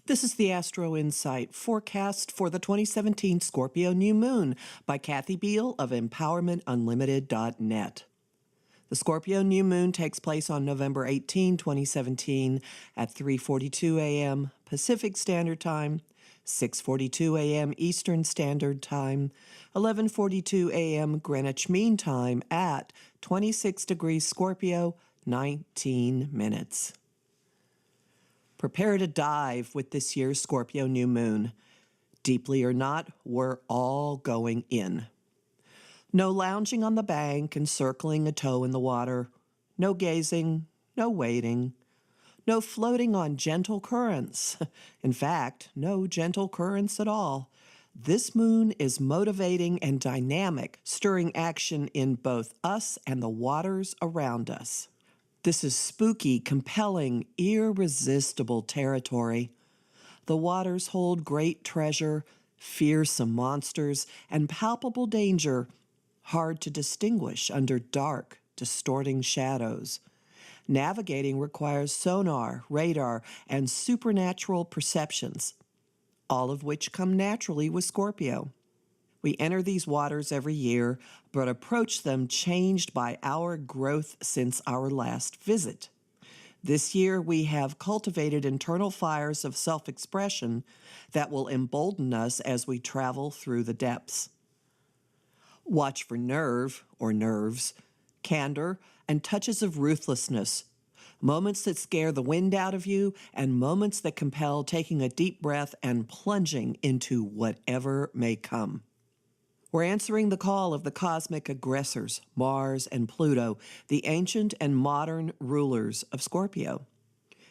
This is the Astro-Insight forecast for the 2017 Scorpio New Moon by Biehl of EmpowermentUnlimited.net. The Scorpio New Moon takes place on November 18, 2017 at 3:42 a.m. Pacific Standard Time, 6:42 a.m. Eastern Standard Time, 11:42 a.m. Greenwich Mean Time at 26 degrees Scorpio, 19 minutes. Prepare to dive with this year's Scorpio New Moon. Deeply or not, we're all going in. No lounging on the bank and circling a toe in the water. No gazing, no waiting. No floating on gentle currents. In fact, no gentle currents at all. This moon is motivating and dynamic, stirring action in both us and the waters around us. This is spooky, compelling, irresistible territory. The waters hold great treasure, fearsome monsters, and palpable danger, hard to distinguish under dark, distorting shadows. Navigating requires sonar, radar, and supernatural perceptions, all of which come naturally with Scorpio. We enter these waters every year, but approach them changed by our growth since our last visit. This year, we have cultivated internal fires of self-expression that will embolden us as we travel through the depths. Watch for nerve, or nerves, candor, and touches of ruthlessness, moments that scare the wind out of you, and moments that compel taking a deep breath and plunging into whatever may come. We're answering the call of the cosmic aggressors, Mars and Pluto, the ancient and modern rulers of Scorpio.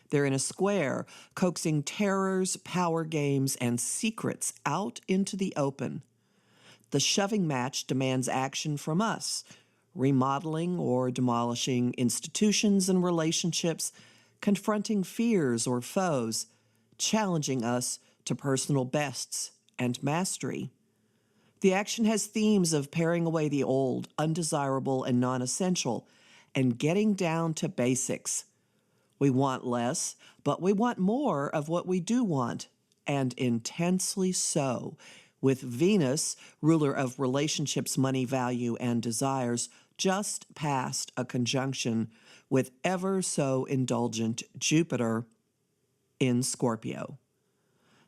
They're in a square, coaxing terrors, power games, and secrets out into the open. The shoving match demands action from us, remodeling or demolishing institutions and relationships, confronting fears or foes, challenging us to personal bests and mastery. The action has themes of paring away the old, undesirable, and non-essential, and getting down to basics. We want less, but we want more of what we do want, and intensely so, with Venus, ruler of relationships, money, value, and desires, just past a conjunction with ever so indulgent Jupiter in Scorpio.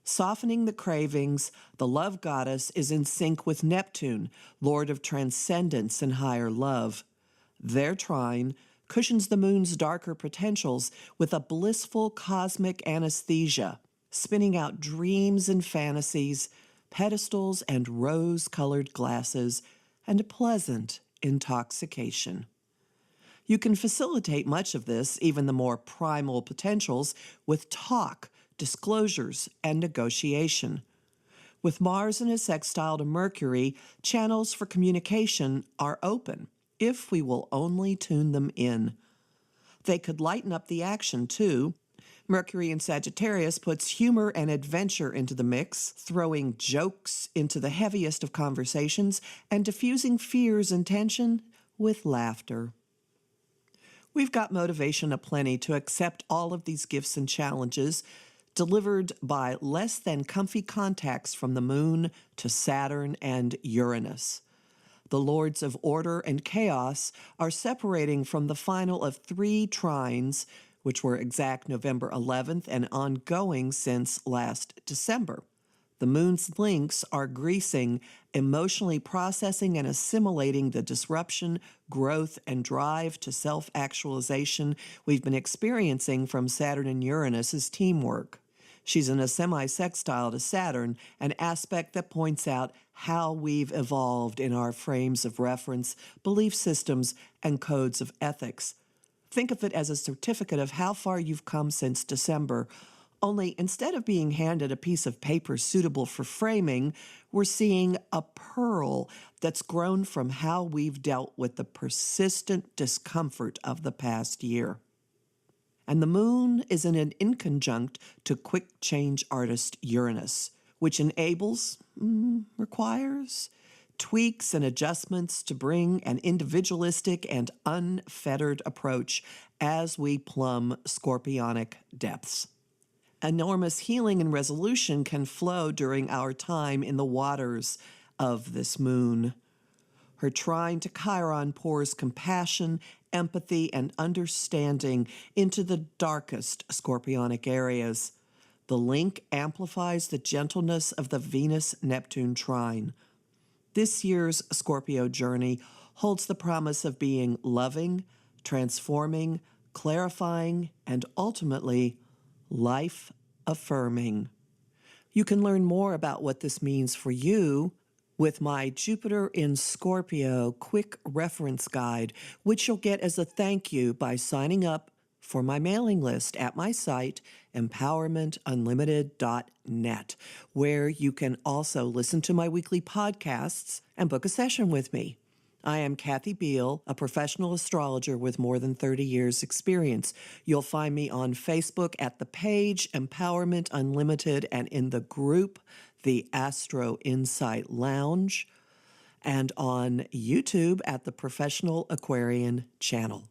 Softening the cravings, the love goddess is in sync with Neptune, lord of transcendence and higher love. Their trine cushions the moon's darker potentials with a blissful cosmic anesthesia, spinning out dreams and fantasies, pedestals and rose-colored glasses, and a pleasant intoxication. You can facilitate much of this, even the more primal potentials, with talk, disclosures, and negotiation. With Mars in a sextile to Mercury, channels for communication are open, if we will only tune them in. They could lighten up the action, too. Mercury in Sagittarius puts humor and adventure into the mix, throwing jokes into the heaviest of conversations and diffusing fears and tension with laughter. We've got motivation aplenty to accept all of these gifts and challenges, delivered by less than comfy contacts from the Moon to Saturn and Uranus. The lords of order and chaos are separating from the final of 3 trines, which were exact November 11th and ongoing since last December. The Moon's links are greasing, emotionally processing and assimilating the disruption, growth, and drive to self-actualization we've been experiencing from Saturn and Uranus's teamwork. She's in a semi-sextile to Saturn, an aspect that points out how we've evolved in our frames of reference, belief systems, and codes of ethics. Think of it as a certificate of how far you've come since December, only instead of being handed a piece of paper suitable for framing, we're seeing a pearl that's grown from how we've dealt with the persistent discomfort of the past year. And the Moon is in an inconjunct to quick change artist Uranus, which enables, requires, tweaks and adjustments to bring an individualistic and unfettered approach as we plumb scorpionic depths. Enormous healing and resolution can flow during our time in the waters of this moon. Her trine to Chiron pours compassion, empathy, and understanding into the darkest scorpionic areas. The link amplifies the gentleness of the Venus-Neptune trine. This year's Scorpio journey holds the promise of being loving, transforming, clarifying, and ultimately life-affirming. You can learn more about what this means for you with my Jupiter in Scorpio quick reference guide, which you'll get as a thank you by signing up for my mailing list at my site, empowermentunlimited.net, where you can also listen to my weekly podcasts and book a session with me. I am Kathy Biehl, a professional astrologer with more than 30 years' experience. You'll find me on Facebook at the page Empowerment Unlimited and in the group, the Astro-Insight Lounge, and on YouTube at the Professional Aquarian channel.